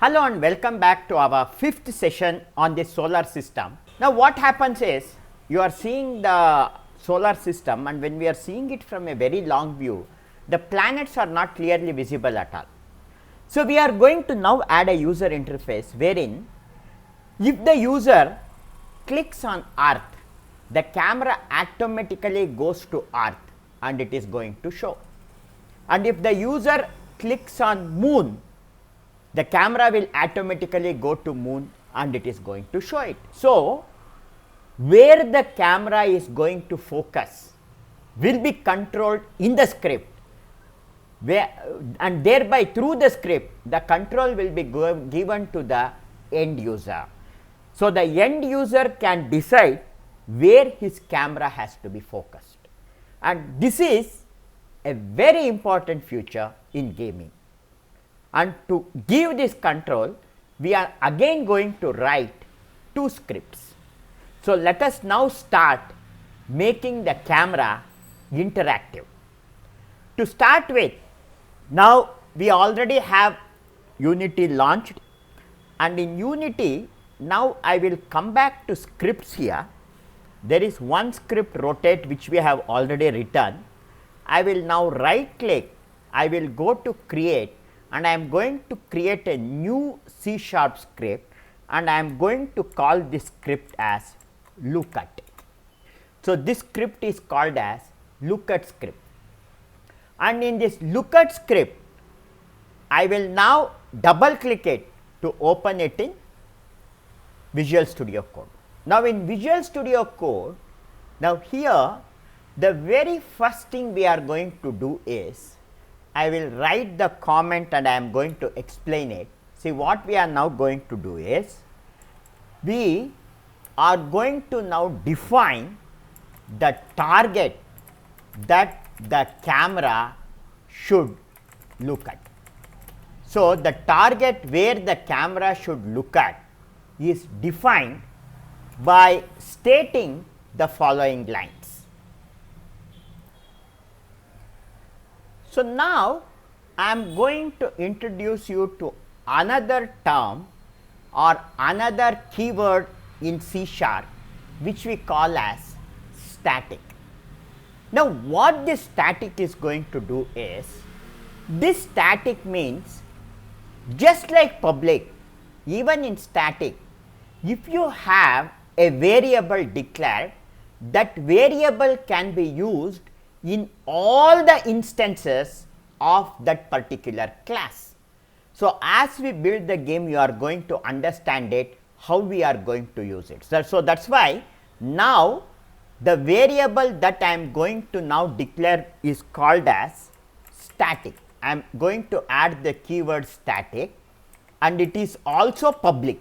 Hello and welcome back to our fifth session on the solar system. Now what happens is, you are seeing the solar system, and when we are seeing it from a very long view, the planets are not clearly visible at all. So we are going to now add a user interface wherein if the user clicks on Earth, the camera automatically goes to Earth and it is going to show. And if the user clicks on Moon, the camera will automatically go to Moon and it is going to show it. So, where the camera is going to focus will be controlled in the script, and thereby through the script the control will be given to the end user. So, the end user can decide where his camera has to be focused, and this is a very important feature in gaming. And to give this control, we are again going to write two scripts. So, let us now start making the camera interactive. To start with, now we already have Unity launched, and in Unity now I will come back to scripts here. There is one script rotate which we have already written. I will now right click, I will go to create, and I am going to create a new C# script, and I am going to call this script as LookAt. So, this script is called as LookAt script, and in this LookAt script I will now double click it to open it in Visual Studio Code. Now, in Visual Studio Code, now here the very first thing we are going to do is, I will write the comment and I am going to explain it. See, what we are now going to do is, we are going to now define the target that the camera should look at. So, the target where the camera should look at is defined by stating the following lines. So, now I am going to introduce you to another term or another keyword in C#, which we call as static. Now, what this static is going to do is, this static means, just like public, even in static, if you have a variable declared, that variable can be used in all the instances of that particular class. So, as we build the game, you are going to understand it, how we are going to use it. So, that is why now the variable that I am going to now declare is called as static. I am going to add the keyword static, and it is also public,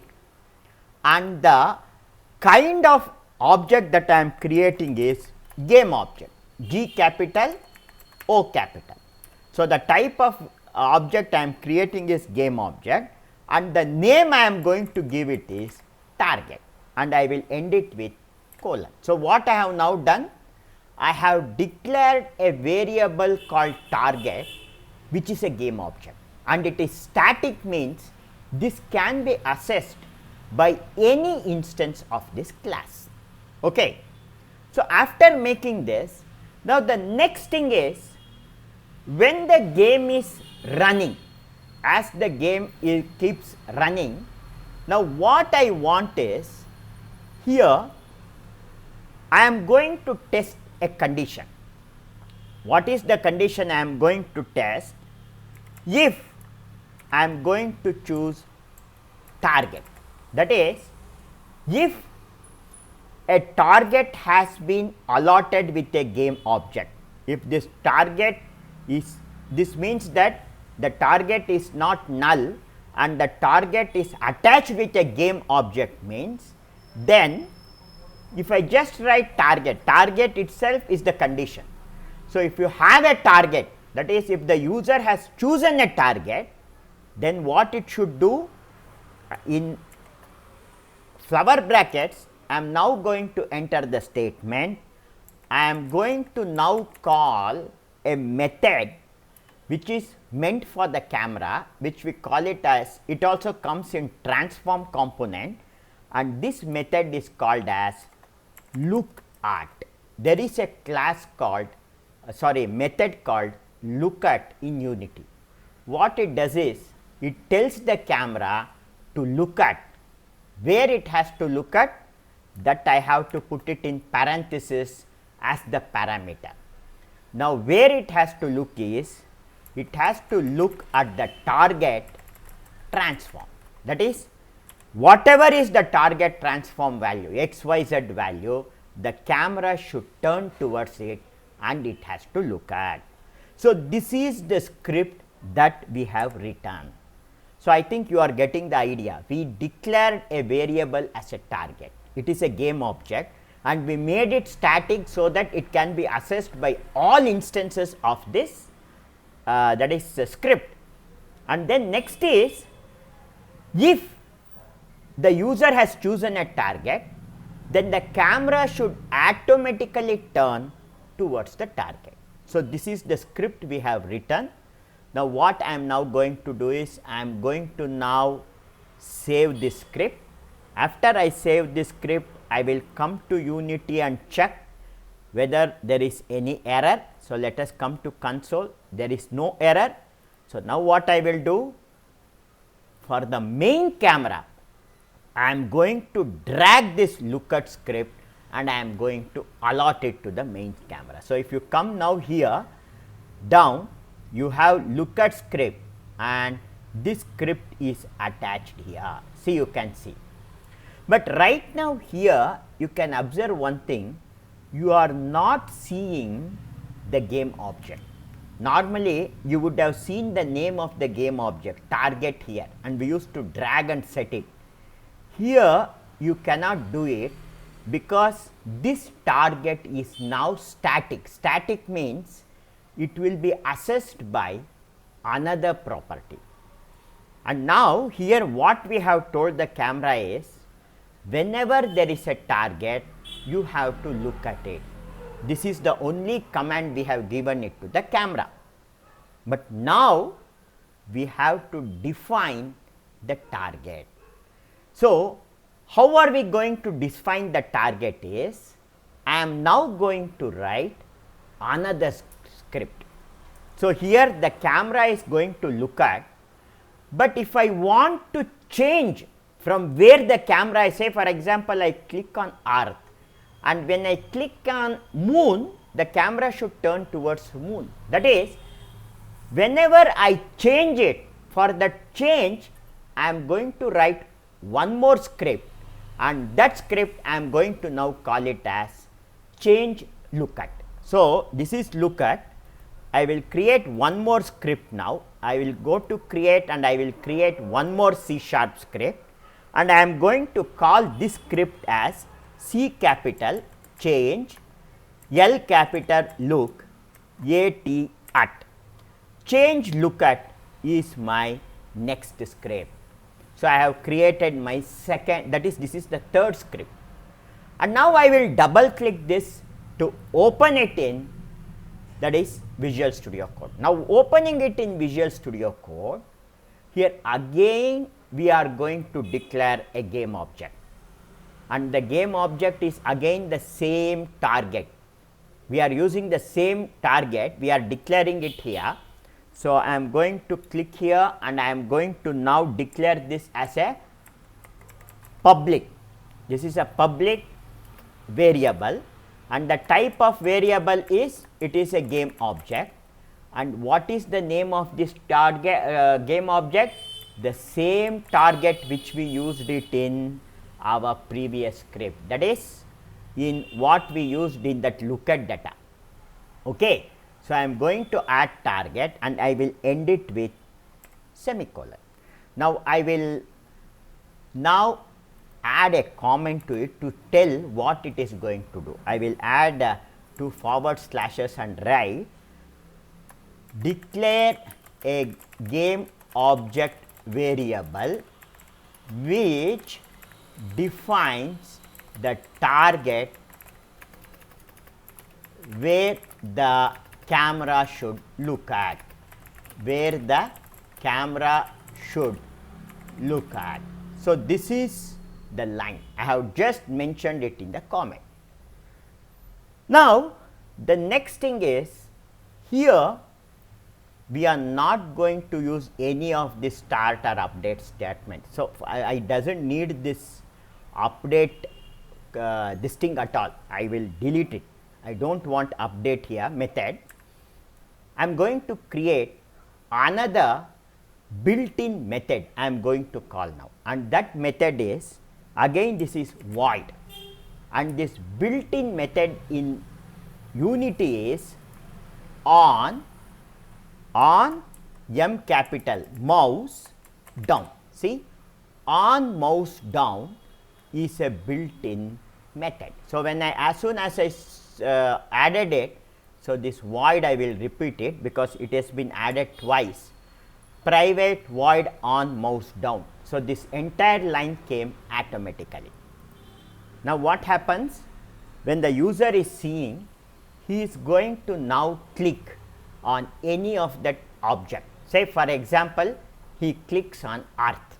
and the kind of object that I am creating is GameObject, G capital, O capital. So, the type of object I am creating is GameObject, and the name I am going to give it is target, and I will end it with colon. So, what I have now done? I have declared a variable called target, which is a GameObject, and it is static, means this can be accessed by any instance of this class. Okay. So, after making this, now the next thing is, when the game is running, as the game keeps running, now what I want is, here I am going to test a condition. What is the condition I am going to test? If I am going to choose target, that is, if a target has been allotted with a game object, if this target is, this means that the target is not null and the target is attached with a game object, means then if I just write target, target itself is the condition. So, if you have a target, that is, if the user has chosen a target, then what it should do, in flower brackets, I am now going to enter the statement. I am going to now call a method which is meant for the camera, which we call it as, it also comes in transform component, and this method is called as LookAt. There is a class called method called LookAt in Unity. What it does is, it tells the camera to look at. Where it has to look at, that I have to put it in parenthesis as the parameter. Now, where it has to look is, it has to look at the target transform. That is, whatever is the target transform value, XYZ value, the camera should turn towards it and it has to look at. So, this is the script that we have written. So, I think you are getting the idea. We declared a variable as a target. It is a game object, and we made it static so that it can be accessed by all instances of this that is the script. And then next is, if the user has chosen a target, then the camera should automatically turn towards the target. So, this is the script we have written. Now, what I am now going to do is, I am going to now save this script. After I save this script, I will come to Unity and check whether there is any error. So, let us come to console, there is no error. So, now what I will do, for the main camera, I am going to drag this LookAt script and I am going to allot it to the main camera. So, if you come now here down, you have LookAt script and this script is attached here. See, you can see. But right now here you can observe one thing, you are not seeing the game object. Normally you would have seen the name of the game object target here, and we used to drag and set it. Here you cannot do it because this target is now static. Static means it will be assessed by another property. And now here what we have told the camera is, whenever there is a target, you have to look at it. This is the only command we have given it to the camera. But now we have to define the target. So, how are we going to define the target is, I am now going to write another script. So, here the camera is going to look at, but if I want to change from where the camera is, say for example, I click on earth, and when I click on moon, the camera should turn towards moon. That is, whenever I change it, for that change I am going to write one more script, and that script I am going to now call it as ChangeLookAt. So, this is LookAt. I will create one more script now. I will go to create and I will create one more C# script, and I am going to call this script as C capital change L capital look at. ChangeLookAt is my next script. So, I have created my second, that is, this is the third script, and now I will double click this to open it in, that is Visual Studio Code. Now, opening it in Visual Studio Code, here again we are going to declare a game object, and the game object is again the same target. We are using the same target, we are declaring it here. So, I am going to click here and I am going to now declare this as a public. This is a public variable, and the type of variable is, it is a game object. And what is the name of this target game object? The same target which we used it in our previous script, that is in what we used in that LookAt data. Okay. So, I am going to add target and I will end it with semicolon. Now, I will now add a comment to it to tell what it is going to do. I will add two forward slashes and write declare a game object variable which defines the target where the camera should look at. where the camera should look at. So, this is the line. I have just mentioned it in the comment. Now, the next thing is here we are not going to use any of this start or update statement. So, I doesn't need this update this thing at all. I will delete it. I don't want update here method. I am going to create another built-in method I am going to call now, and that method is again this is void, and this built-in method in Unity is on M capital mouse down. See, on mouse down is a built-in method. So, when as soon as I added it, so this void I will repeat it because it has been added twice, private void on mouse down. So, this entire line came automatically. Now, what happens when the user is seeing, he is going to now click on any of that object. Say for example, he clicks on earth.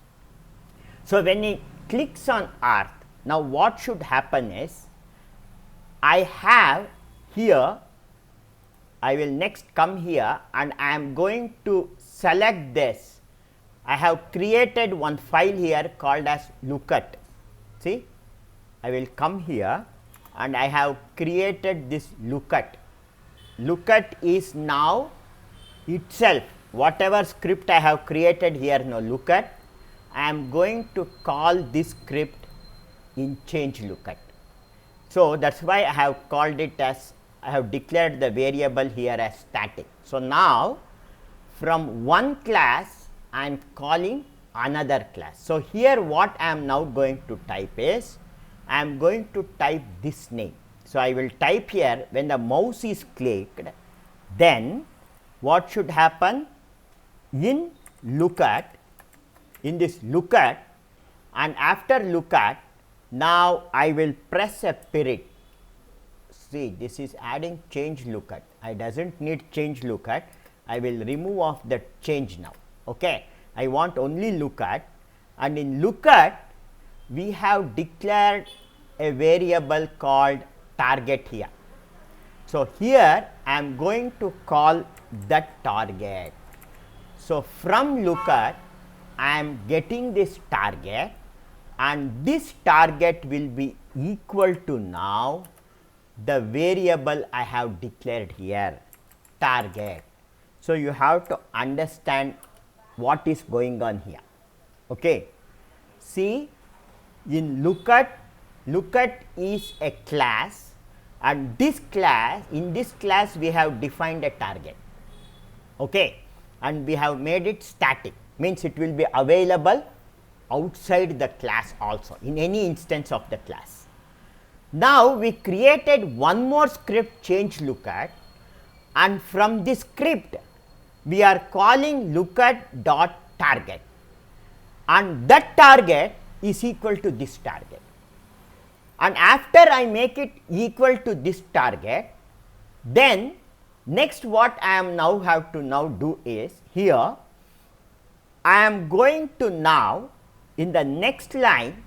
So, when he clicks on earth, now what should happen is, I have here, I will next come here and I am going to select this. I have created one file here called as LookAt. See, I will come here and I have created this LookAt. LookAt is now itself whatever script I have created here now LookAt, I am going to call this script in ChangeLookAt. So, that is why I have called it as, I have declared the variable here as static. So, now from one class I am calling another class. So, here what I am now going to type is, I am going to type this name. So, I will type here when the mouse is clicked, then what should happen in LookAt, in this LookAt, and after LookAt, now I will press a period. See, this is adding ChangeLookAt. I doesn't need ChangeLookAt. I will remove off the change now. Okay, I want only LookAt, and in LookAt we have declared a variable called target here. So, here I am going to call that target. So, from LookAt I am getting this target, and this target will be equal to now the variable I have declared here, target. So, you have to understand what is going on here. Okay. See, in LookAt, LookAt is a class, and this class, in this class we have defined a target. Okay. And we have made it static, means it will be available outside the class also in any instance of the class. Now, we created one more script ChangeLookAt, and from this script we are calling LookAt.Target, and that target is equal to this target. And after I make it equal to this target, then next what I am now have to now do is, here I am going to now in the next line,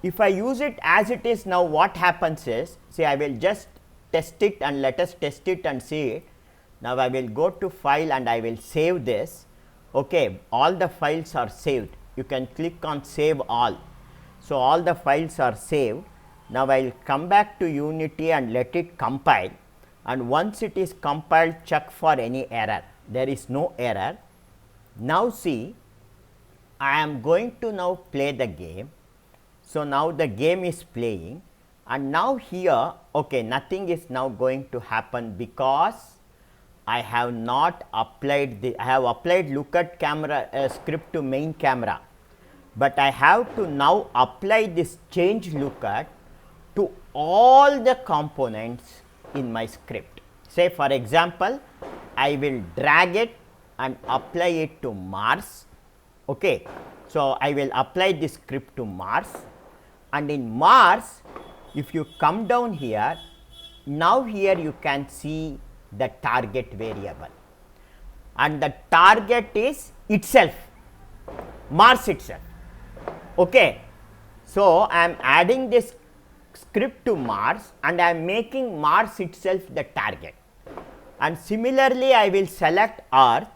if I use it as it is now, what happens is, see, I will just test it and let us test it and see it. Now, I will go to file and I will save this. Okay, all the files are saved. You can click on save all. So, all the files are saved. Now, I will come back to Unity and let it compile, and once it is compiled, check for any error. There is no error. Now, see, I am going to now play the game. So, now the game is playing, and now here, okay, nothing is now going to happen because I have not applied the, I have applied LookAt camera script to main camera, but I have to now apply this ChangeLookAt to all the components in my script. Say for example, I will drag it and apply it to Mars. Okay. So, I will apply this script to Mars, and in Mars, if you come down here, now here you can see the target variable. and the target is itself, Mars itself. Okay. So, I am adding this script to Mars and I am making Mars itself the target, and similarly I will select Earth,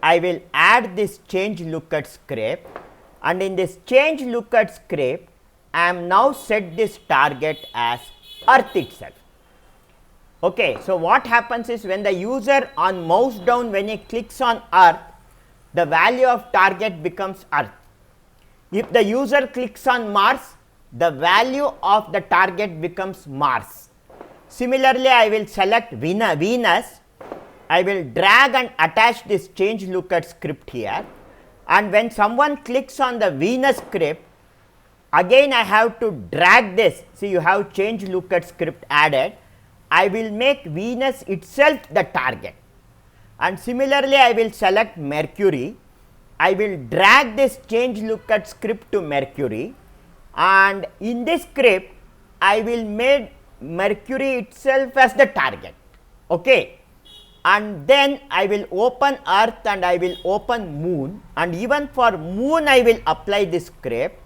I will add this ChangeLookAt script, and in this ChangeLookAt script I am now set this target as Earth itself. Okay. So, what happens is when the user on mouse down, when he clicks on Earth, the value of target becomes Earth. If the user clicks on Mars, the value of the target becomes Mars. Similarly, I will select Venus, I will drag and attach this ChangeLookAt script here, and when someone clicks on the Venus script, again I have to drag this. See, you have ChangeLookAt script added, I will make Venus itself the target, and similarly I will select Mercury, I will drag this ChangeLookAt script to Mercury, and in this script I will make Mercury itself as the target. Okay. And then I will open Earth and I will open Moon, and even for Moon I will apply this script,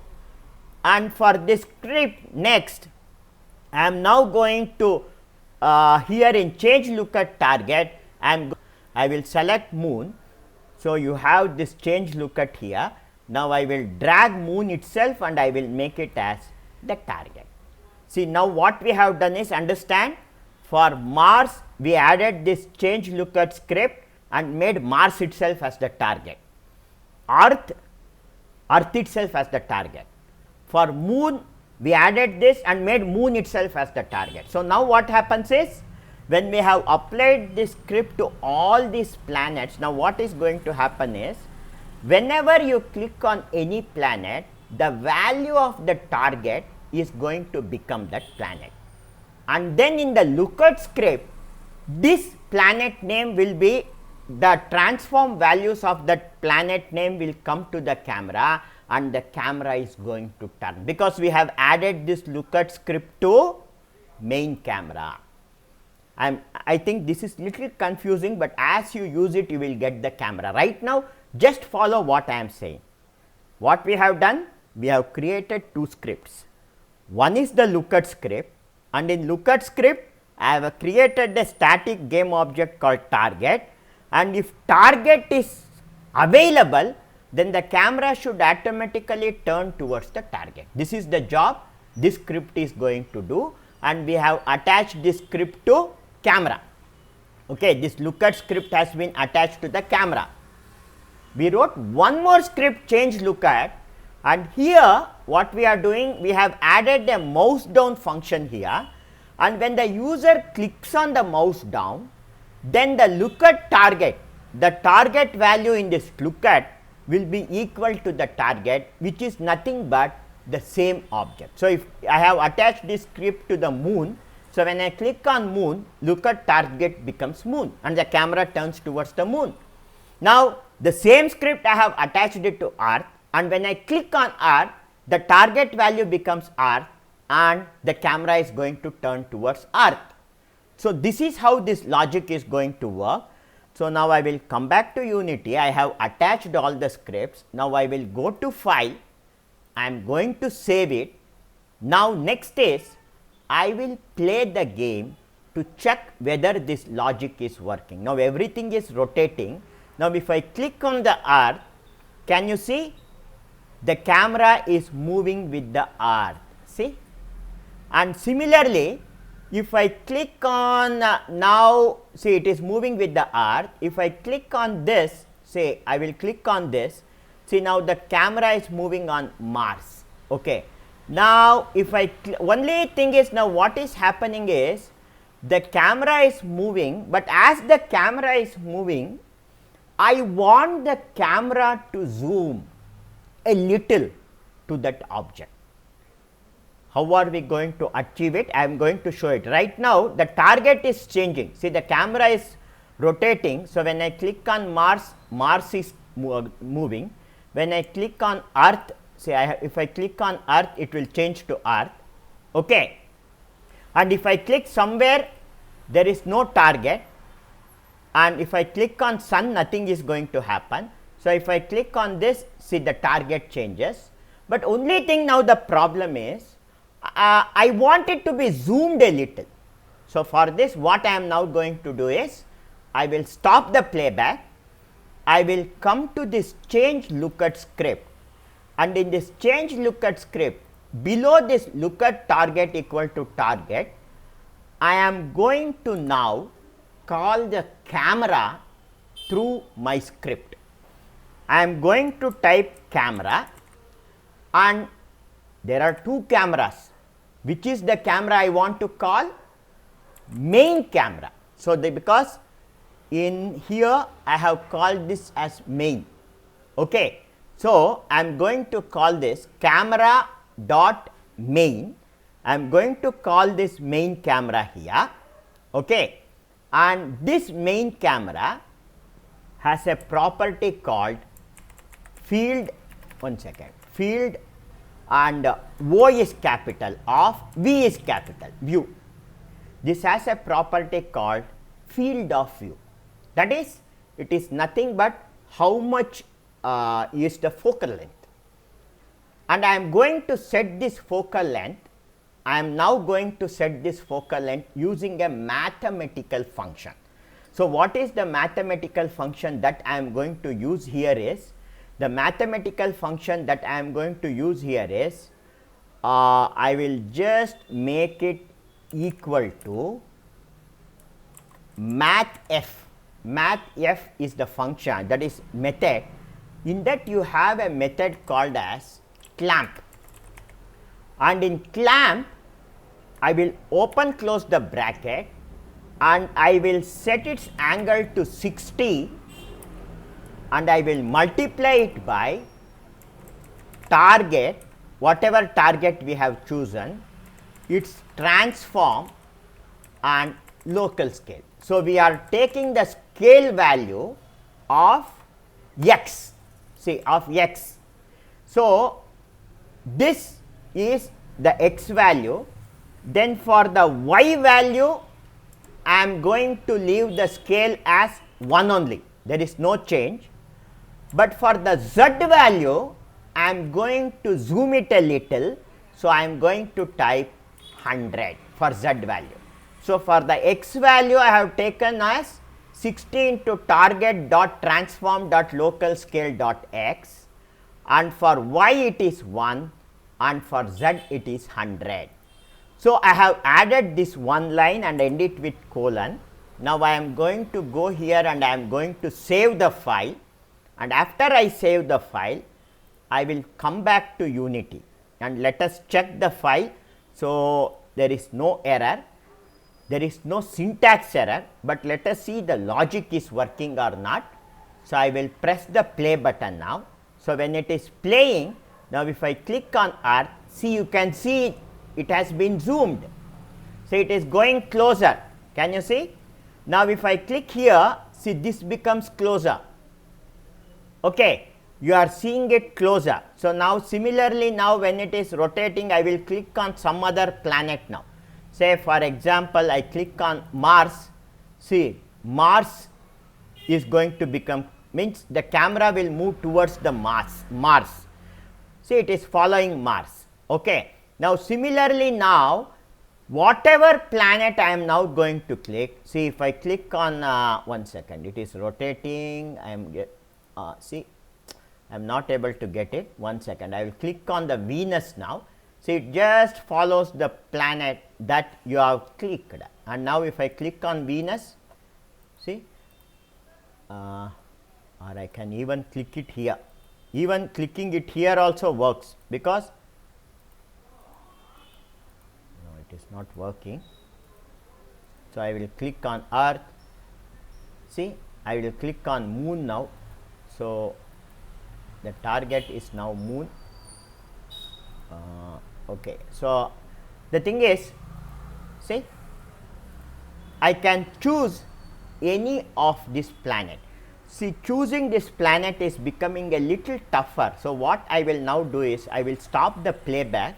and for this script next I am now going to here in ChangeLookAt.Target I will select Moon. So, you have this ChangeLookAt here. Now, I will drag Moon itself and I will make it as the target. See, now what we have done is, understand, for Mars we added this ChangeLookAt script and made Mars itself as the target, Earth itself as the target. For Moon we added this and made Moon itself as the target. So, now what happens is, when we have applied this script to all these planets, now what is going to happen is, whenever you click on any planet, the value of the target is going to become that planet, and then in the LookAt script this planet name will be, the transform values of that planet name will come to the camera, and the camera is going to turn, because we have added this LookAt script to main camera. I think this is little confusing, but as you use it you will get the camera. Right now just follow what I am saying. What we have done? We have created two scripts. One is the LookAt script, and in LookAt script I have created a static game object called target, and if target is available, then the camera should automatically turn towards the target. This is the job this script is going to do, and we have attached this script to camera. Okay, this LookAt script has been attached to the camera. We wrote one more script, ChangeLookAt, and here what we are doing, we have added a mouse down function here, and when the user clicks on the mouse down, then the LookAt target, the target value in this LookAt will be equal to the target, which is nothing but the same object. So, if I have attached this script to the Moon, so when I click on Moon, LookAt.Target becomes Moon and the camera turns towards the Moon. Now, the same script I have attached it to Earth, and when I click on Earth, the target value becomes Earth and the camera is going to turn towards Earth. So, this is how this logic is going to work. So, now I will come back to Unity. I have attached all the scripts. Now, I will go to File, I am going to save it. Now, next is I will play the game to check whether this logic is working. Now, everything is rotating. Now, if I click on the Earth, can you see the camera is moving with the Earth, see? And similarly, if I click on now, see, it is moving with the Earth. If I click on this, say I will click on this, see, now the camera is moving on Mars. Okay. Now, if I only thing is, now what is happening is the camera is moving, but as the camera is moving, I want the camera to zoom a little to that object. How are we going to achieve it? I am going to show it. Right now, the target is changing. See, the camera is rotating. So, when I click on Mars, Mars is moving. When I click on Earth, say if I click on Earth, it will change to Earth. Okay. And if I click somewhere, there is no target. and if I click on sun, nothing is going to happen. So, if I click on this, see the target changes, but only thing now the problem is I want it to be zoomed a little. So, for this what I am now going to do is I will stop the playback, I will come to this ChangeLookAt script, and in this ChangeLookAt script below this LookAt.Target equal to target, I am going to now call the camera through my script. I am going to type camera, and there are two cameras. Which is the camera I want to call? Main camera. So, because in here I have called this as main. Okay. So, I am going to call this camera.main. I am going to call this main camera here. Okay. And this main camera has a property called field, field, and O is capital of V is capital, view. This has a property called field of view. That is, it is nothing but how much is the focal length. And I am going to set this focal length. I am now going to set this focal length using a mathematical function. So, what is the mathematical function that I am going to use here is, the mathematical function that I am going to use here is, I will just make it equal to Mathf. Mathf is the function, that is method. In that you have a method called as clamp, and in clamp I will open close the bracket and I will set its angle to 60, and I will multiply it by target, whatever target we have chosen, its transform and local scale. So, we are taking the scale value of x, see, of x. So, this is the x value, then for the y value I am going to leave the scale as 1 only, there is no change, but for the z value I am going to zoom it a little. So, I am going to type 100 for z value. So, for the x value I have taken as 60 into target.transform.localscale.x, and for y it is 1 and for z it is 100. So, I have added this one line and end it with colon. Now, I am going to go here and I am going to save the file, and after I save the file I will come back to Unity and let us check the file. So, there is no error, there is no syntax error, but let us see the logic is working or not. So, I will press the play button now. So, when it is playing, now if I click on earth, see, you can see it has been zoomed. So, it is going closer, can you see? Now, if I click here, see, this becomes closer. Okay, you are seeing it closer. So, now similarly, now when it is rotating, I will click on some other planet now. Say for example, I click on Mars, see, Mars is going to become, means the camera will move towards the Mars. See, it is following Mars. Okay. Now, similarly, now whatever planet I am now going to click, see, if I click on 1 second, it is rotating, I am see, I am not able to get it. 1 second, I will click on the Venus now. See, it just follows the planet that you have clicked, and now if I click on Venus, see, or I can even click it here. Even clicking it here also works, because no, it is not working. So, I will click on Earth, see, I will click on Moon now. So, the target is now Moon. Okay. So, the thing is, see, I can choose any of this planet. See, choosing this planet is becoming a little tougher. So, what I will now do is, I will stop the playback,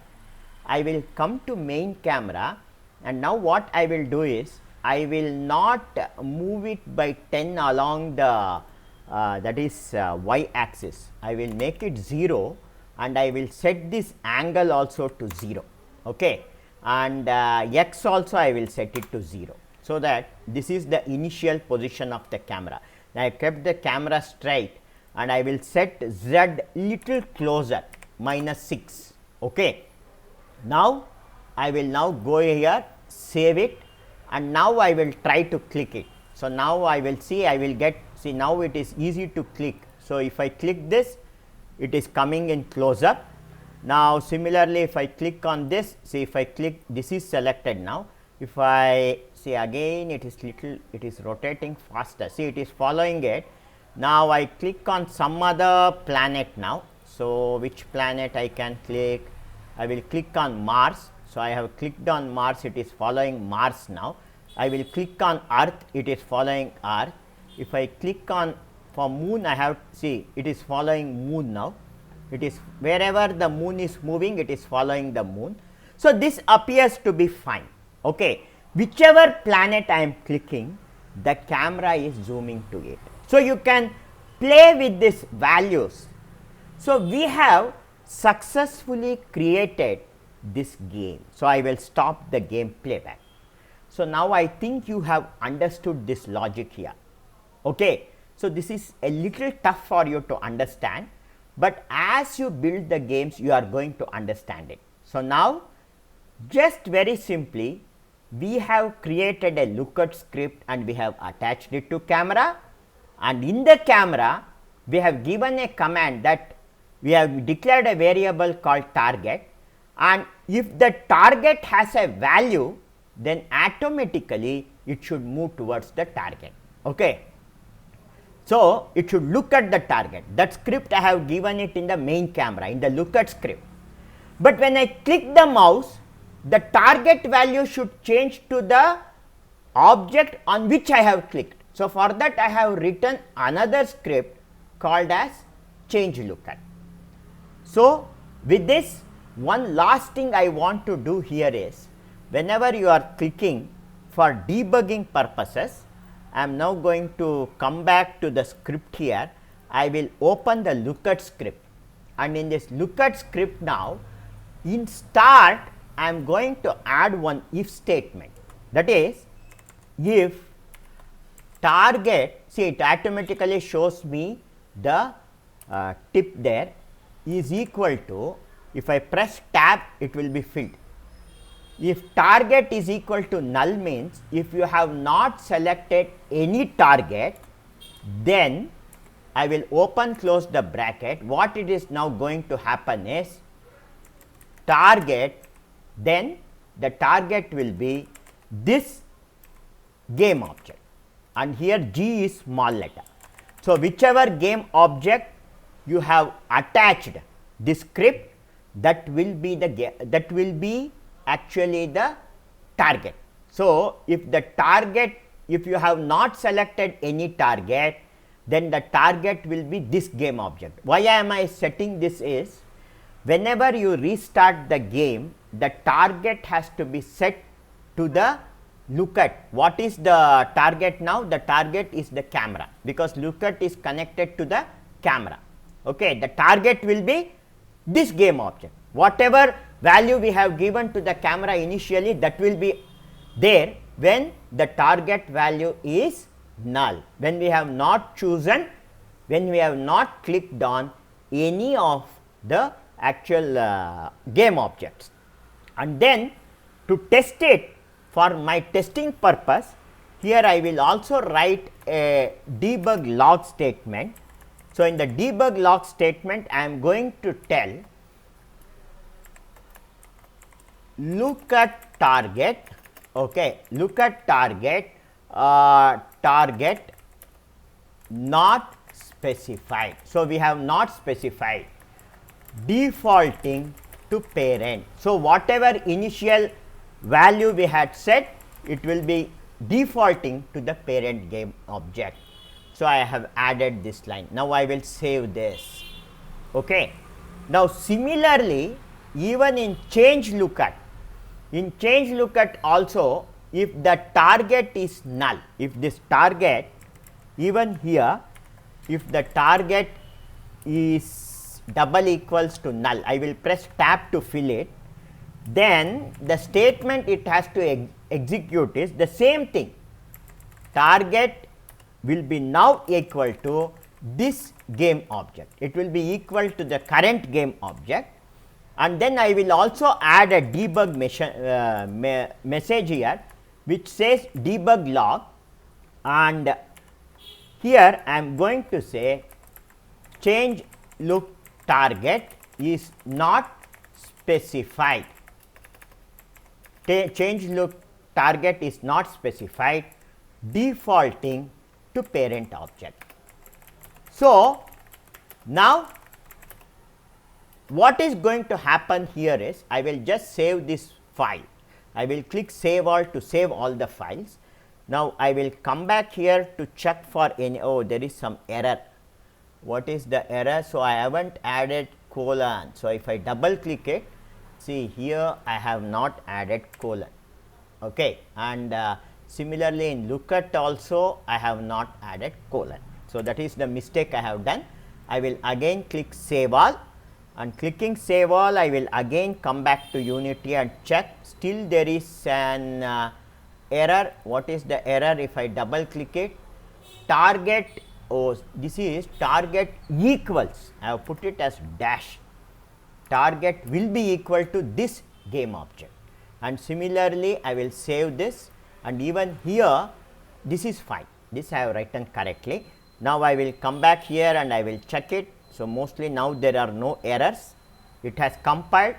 I will come to main camera, and now what I will do is, I will not move it by 10 along the that is y axis. I will make it 0 and I will set this angle also to 0, okay, and x also I will set it to 0. So that this is the initial position of the camera. Now, I kept the camera straight and I will set z little closer -6, okay. Now, I will now go here, save it, and now I will try to click it. So, now I will see, I will get, see now it is easy to click. So, if I click this, it is coming in close up. Now, similarly, if I click on this, see if I click, this is selected now. If I see again, it is rotating faster. See, it is following it. Now, I click on some other planet now. So, which planet I can click? I will click on Mars. So, I have clicked on Mars, it is following Mars now. I will click on Earth, it is following Earth. If I click on for Moon, I have, see, it is following Moon now. It is wherever the Moon is moving, it is following the Moon. So, this appears to be fine, okay. Whichever planet I am clicking, the camera is zooming to it. So, you can play with these values. So, we have successfully created this game. So, I will stop the game playback. So, now I think you have understood this logic here, okay. So, this is a little tough for you to understand, but as you build the games, you are going to understand it. So, now just very simply, we have created a LookAt script and we have attached it to camera, and in the camera we have given a command that we have declared a variable called target, and if the target has a value, then automatically it should move towards the target, okay. So, it should look at the target. That script I have given it in the main camera, in the LookAt script. But when I click the mouse, the target value should change to the object on which I have clicked. So, for that I have written another script called as ChangeLookAt. So, with this, one last thing I want to do here is, whenever you are clicking for debugging purposes, I am now going to come back to the script here. I will open the LookAt script, and in this LookAt script now, in start I am going to add one if statement, that is, if target, see it automatically shows me the tip there, is equal to, if I press tab it will be filled. If target is equal to null means, if you have not selected any target, then I will open close the bracket. What it is now going to happen is target, then the target will be this game object, and here G is small letter. So, whichever game object you have attached this script, that will be the actually the target. So, if the target, if you have not selected any target, then the target will be this game object. Why am I setting this is, whenever you restart the game, the target has to be set to the LookAt. What is the target now? The target is the camera, because LookAt is connected to the camera, okay. The target will be this game object. Whatever value we have given to the camera initially, that will be there when the target value is null, when we have not chosen, when we have not clicked on any of the actual game objects. And then to test it, for my testing purpose, here I will also write a debug log statement. So, in the debug log statement, I am going to tell LookAt.Target, okay, LookAt.Target, target not specified. So, we have not specified, defaulting to parent. So, whatever initial value we had set, it will be defaulting to the parent game object. So, I have added this line. Now, I will save this, okay. Now, similarly, even in ChangeLookAt, in ChangeLookAt also if the target is null, if this target, even here, if the target is double equals to null, I will press tab to fill it, then the statement it has to execute is the same thing. Target will be now equal to this game object, it will be equal to the current game object, and then I will also add a debug message here which says debug log, and here I am going to say change look target is not specified. Change look target is not specified, defaulting to parent object. So, now what is going to happen here is I will just save this file. I will click save all to save all the files. Now, I will come back here to check for any, oh, there is some error. What is the error? So, I haven't added colon. So, if I double click it, see here I have not added colon, okay, and similarly in LookAt also I have not added colon. So, that is the mistake I have done. I will again click save all, and clicking save all I will again come back to Unity and check, still there is an error. What is the error? If I double click it, target, oh, this is target equals, I have put it as dash, target will be equal to this game object, and similarly I will save this, and even here this is fine, this I have written correctly. Now, I will come back here and I will check it. So, mostly now there are no errors, it has compiled.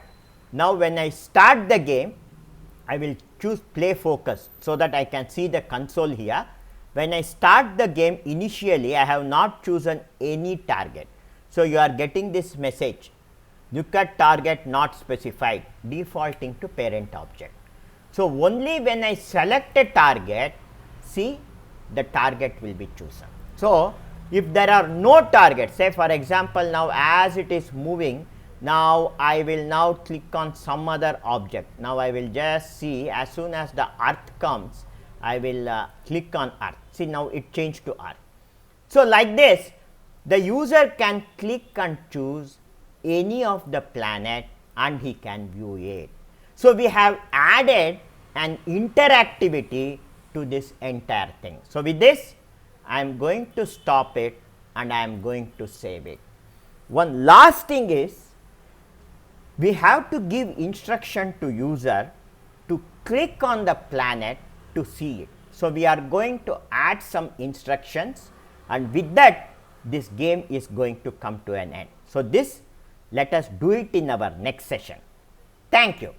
Now, when I start the game, I will choose play focus, so that I can see the console here. When I start the game, initially I have not chosen any target. So, you are getting this message, look at target not specified, defaulting to parent object. So, only when I select a target, see, the target will be chosen. So, if there are no targets, say for example, now as it is moving, now I will now click on some other object. Now, I will just see, as soon as the earth comes, I will click on earth. See, now it changed to earth. So, like this, the user can click and choose any of the planet and he can view it. So, we have added an interactivity to this entire thing. So, with this I am going to stop it and I am going to save it. One last thing is, we have to give instruction to user to click on the planet to see it. So, we are going to add some instructions, and with that this game is going to come to an end. So, this let us do it in our next session. Thank you.